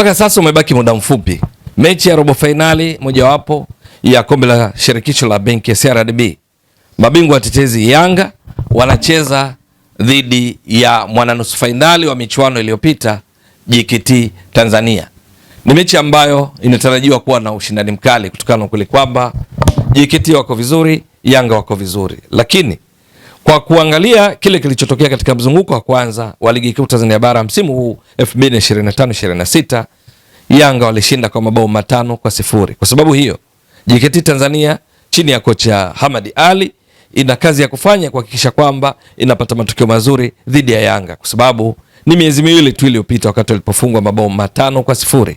Mpaka sasa umebaki muda mfupi. Mechi ya robo fainali mojawapo ya kombe la shirikisho la benki ya CRDB. Mabingwa watetezi Yanga wanacheza dhidi ya mwananusu fainali wa michuano iliyopita JKT Tanzania. Ni mechi ambayo inatarajiwa kuwa na ushindani mkali kutokana na kule kwamba JKT wako vizuri, Yanga wako vizuri. Lakini kwa kuangalia kile kilichotokea katika mzunguko wa kwanza wa ligi kuu Tanzania bara msimu huu 2025-26, Yanga walishinda kwa mabao 5-0. Kwa sababu hiyo, JKT Tanzania chini ya kocha Hamad Ali ina kazi ya kufanya kuhakikisha kwamba inapata matokeo mazuri dhidi ya Yanga, kwa sababu ni miezi miwili tu iliyopita wakati walipofungwa mabao 5-0.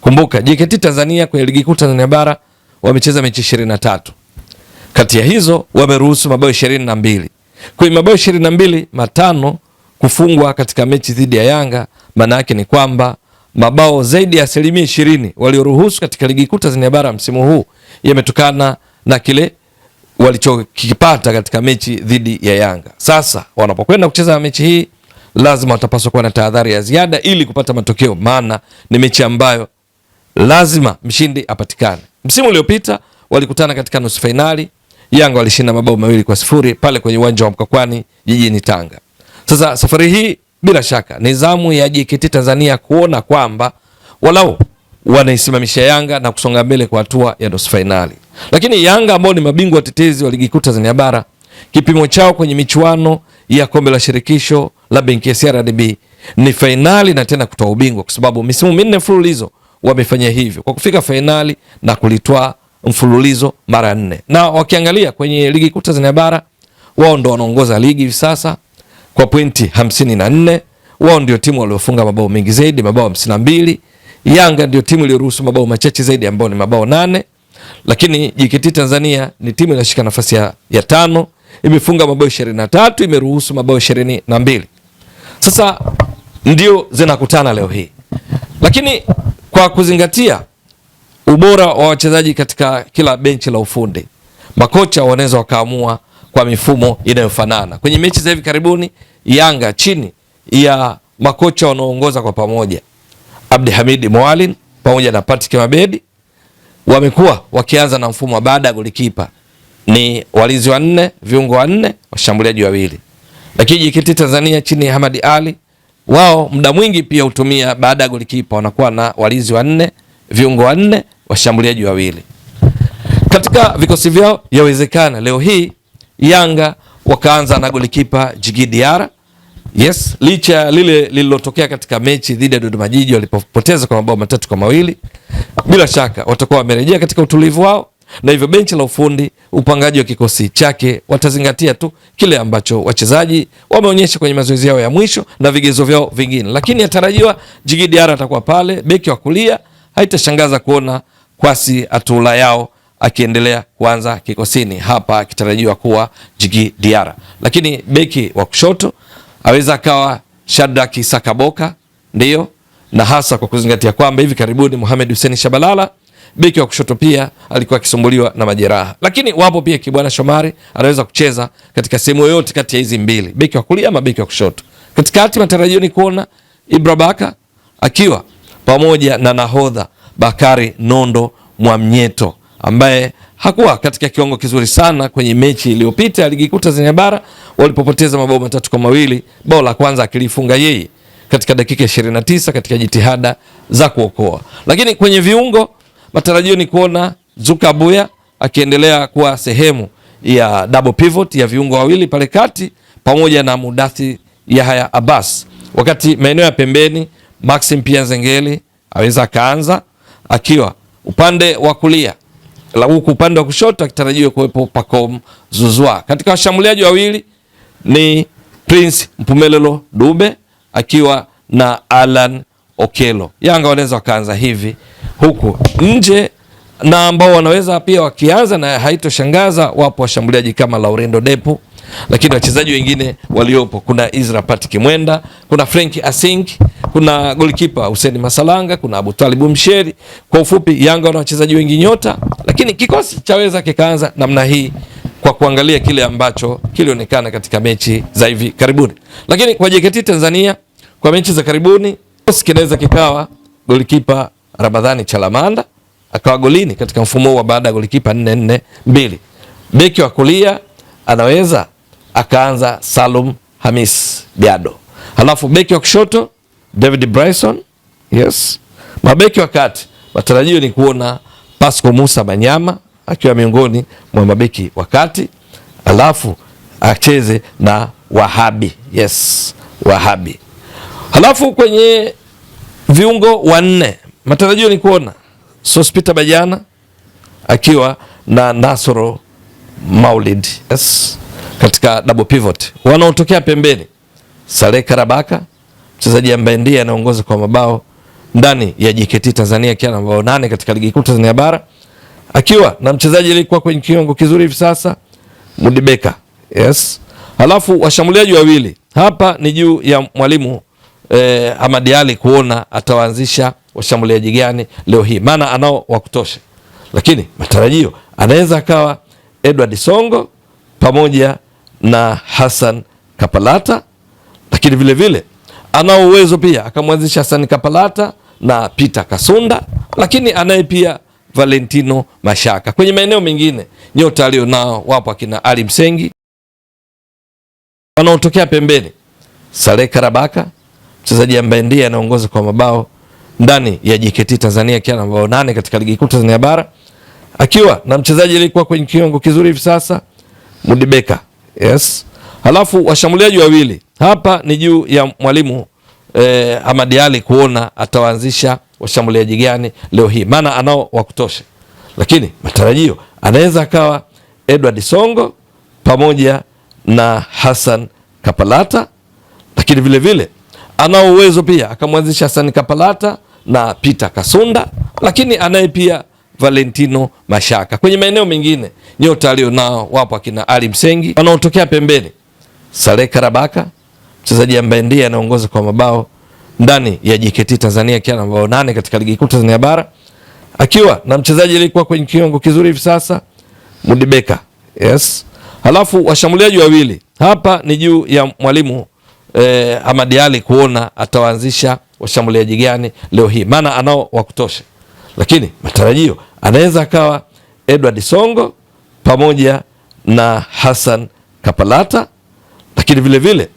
Kumbuka JKT Tanzania kwenye ligi kuu Tanzania bara wamecheza mechi 23. Kati ya hizo wameruhusu mabao 22. Kwa mabao 22, 5 kufungwa katika mechi dhidi ya Yanga, maana yake ni kwamba mabao zaidi ya 20% walioruhusu katika ligi kuu Tanzania bara msimu huu yametokana na kile walichokipata katika mechi dhidi ya Yanga. Sasa wanapokwenda kucheza mechi hii lazima watapaswa kuwa na tahadhari ya ziada ili kupata matokeo, maana ni mechi ambayo lazima mshindi apatikane. Msimu uliopita walikutana katika nusu fainali, Yanga walishinda mabao 2-0 pale kwenye uwanja wa Mkwakwani jijini Tanga. Sasa safari hii bila shaka ni zamu ya JKT Tanzania kuona kwamba walau wanaisimamisha Yanga na kusonga mbele kwa hatua ya nusu fainali. Lakini Yanga ambao ni mabingwa watetezi wa ligi kuu Tanzania bara, kipimo chao kwenye michuano ya kombe la shirikisho la benki ya CRDB ni fainali na tena kutoa ubingwa, kwa sababu misimu 4 mfululizo wamefanya hivyo kwa kufika fainali na kulitoa mfululizo mara 4. Na wakiangalia kwenye ligi kuu Tanzania bara, wao ndo wanaongoza ligi hivi sasa kwa pointi 54. Wao ndio timu waliofunga mabao mengi zaidi, mabao 52. Yanga ndio timu iliyoruhusu mabao machache zaidi ambao ni mabao 8. Lakini JKT Tanzania ni timu inashika nafasi ya 5, imefunga mabao 23, imeruhusu mabao 22. Sasa ndio zinakutana leo hii. Lakini kwa kuzingatia ubora wa wachezaji katika kila benchi la ufundi, makocha wanaweza wakaamua kwa mifumo inayofanana. Kwenye mechi za hivi karibuni, Yanga chini ya makocha wanaoongoza kwa pamoja, Abdi Hamid Mwalin pamoja na Patrick Mabedi, wamekuwa wakianza na mfumo wa baada ya golikipa ni walinzi 4, viungo 4, washambuliaji 2. Lakini JKT Tanzania chini ya Hamad Ali, wao muda mwingi pia hutumia baada ya golikipa, wanakuwa na walinzi 4, viungo 4, washambuliaji 2. Katika vikosi vyao yawezekana leo hii Yanga wakaanza na golikipa Djigui Diarra. Yes, licha lile lililotokea katika mechi dhidi ya Dodoma Jiji walipopoteza kwa mabao 3-2, bila shaka watakuwa wamerejea katika utulivu wao, na hivyo benchi la ufundi, upangaji wa kikosi chake watazingatia tu kile ambacho wachezaji wameonyesha kwenye mazoezi yao ya mwisho na vigezo vyao vingine. Lakini yatarajiwa Djigui Diarra atakuwa pale beki wa kulia. Haitashangaza kuona Kwasi Atula yao akiendelea kuanza kikosini, hapa akitarajiwa kuwa Djigui Diarra. Lakini beki wa kushoto aweza akawa Shadrack Sakaboka, ndio, na hasa kwa kuzingatia kwamba hivi karibuni Mohamed Hussein Shabalala beki wa kushoto pia alikuwa akisumbuliwa na majeraha. Lakini wapo pia Kibwana Shomari anaweza kucheza katika sehemu yoyote kati ya hizi mbili, beki wa kulia ama beki wa kushoto. Katikati matarajio ni kuona Ibra Baka akiwa pamoja na nahodha Bakari Nondo Mwamnyeto, ambaye hakuwa katika kiwango kizuri sana kwenye mechi iliyopita ya ligi kuu Tanzania bara walipopoteza mabao 3-2, bao la kwanza akilifunga yeye katika dakika 29 katika jitihada za kuokoa. Lakini kwenye viungo matarajio ni kuona Zuka Buya akiendelea kuwa sehemu ya double pivot ya viungo 2 pale kati pamoja na Mudathi Yahya Abbas, wakati maeneo ya pembeni Maxim Pia Nzengeli aweza kaanza akiwa upande wa kulia, huku upande wa kushoto akitarajiwa kuwepo Pacome Zouzoua. Katika washambuliaji 2 ni Prince Mpumelelo Dube akiwa na Alan Okello. Yanga wanaweza wakaanza hivi, huku nje na ambao wanaweza pia wakianza na haitoshangaza, wapo washambuliaji kama Laurendo Depo. Lakini wachezaji wengine waliopo, kuna Isra Patrick Mwenda, kuna Frank Asink, kuna golikipa Hussein Masalanga, kuna Abu Talib Msheri. Kwa ufupi, Yanga wana wachezaji wengi nyota, lakini kikosi chaweza kikaanza namna hii kwa kuangalia kile ambacho kilionekana katika mechi za hivi karibuni. Lakini kwa JKT Tanzania, kwa mechi za karibuni, kikosi kinaweza kikawa golikipa Ramadhani Chalamanda akawa golini katika mfumo huu wa baada ya golikipa 4-4-2. Beki wa kulia anaweza akaanza Salum Hamis Biado. Halafu beki wa kushoto David Bryson. Yes. Mabeki wa kati matarajio ni kuona Pasco Musa Manyama akiwa miongoni mwa mabeki wa kati. Halafu acheze na Wahabi. Yes, Wahabi. Halafu kwenye viungo wanne matarajio ni kuona Sospita Bajana akiwa na Nasoro Maulid. Yes. Katika double pivot wanaotokea pembeni Saleh Karabaka, mchezaji ambaye ndiye anaongoza kwa mabao ndani ya JKT Tanzania akiwa na mabao 8 katika ligi kuu Tanzania bara, akiwa na mchezaji aliyekuwa kwenye kiwango kizuri hivi sasa Mudibeka. Yes. Halafu washambuliaji wawili hapa ni juu ya mwalimu Ahmad Ali kuona atawaanzisha washambuliaji gani leo hii, maana anao wa kutosha, lakini matarajio anaweza akawa Edward Songo pamoja na Hassan Kapalata, lakini vile vile anao uwezo pia akamwanzisha Hassan Kapalata na Peter Kasunda, lakini anaye pia Valentino Mashaka. Kwenye maeneo mengine nyota alio nao wapo akina Ali Msengi. Wanaotokea pembeni Saleh Karabaka, mchezaji ambaye ndiye anaongoza kwa mabao ndani ya JKT Tanzania akiwa na mabao 8 katika ligi kuu Tanzania bara, akiwa na mchezaji aliyekuwa kwenye kiwango kizuri hivi sasa Mudibeka. Yes. Halafu washambuliaji wawili hapa ni juu ya mwalimu Ahmad Ali kuona atawaanzisha washambuliaji gani leo hii, maana anao wa kutosha, lakini matarajio anaweza akawa Edward Songo pamoja na Hassan Kapalata, lakini vile vile anao uwezo pia akamwanzisha Hassan Kapalata na Peter Kasunda, lakini anaye pia Valentino Mashaka. Kwenye maeneo mengine nyota alio nao wapo akina Ali Msengi. Wanaotokea pembeni Saleh Karabaka, mchezaji ambaye ndiye anaongoza kwa mabao ndani ya JKT Tanzania akiwa na mabao 8 katika ligi kuu Tanzania bara, akiwa na mchezaji aliyekuwa kwenye kiwango kizuri hivi sasa Mudibeka. Yes. Halafu washambuliaji wawili hapa ni juu ya mwalimu Ahmad Ali kuona atawaanzisha washambuliaji gani leo hii, maana anao wa kutosha, lakini matarajio anaweza akawa Edward Songo pamoja na Hassan Kapalata, lakini vile vile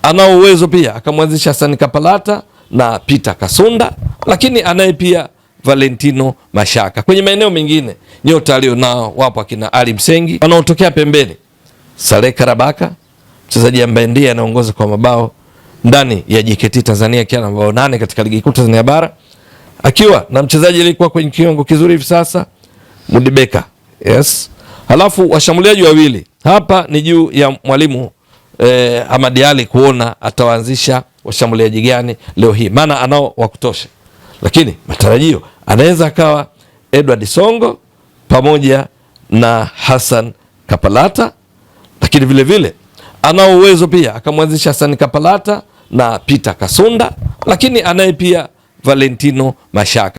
anao uwezo pia akamwanzisha Hassan Kapalata na Peter Kasunda, lakini anaye pia Valentino Mashaka. Kwenye maeneo mengine nyota alio nao wapo akina Ali Msengi. Wanaotokea pembeni Saleh Karabaka, mchezaji ambaye ndiye anaongoza kwa mabao ndani ya JKT Tanzania akiwa na mabao 8 katika ligi kuu Tanzania bara, akiwa na mchezaji aliyekuwa kwenye kiwango kizuri hivi sasa Mudibeka. Yes. Halafu washambuliaji wawili hapa ni juu ya mwalimu Ahmad Ali kuona atawaanzisha washambuliaji gani leo hii, maana anao wa kutosha, lakini matarajio anaweza akawa Edward Songo pamoja na Hassan Kapalata, lakini vile vile anao uwezo pia akamwanzisha Hassan Kapalata na Peter Kasunda, lakini anaye pia Valentino Mashaka.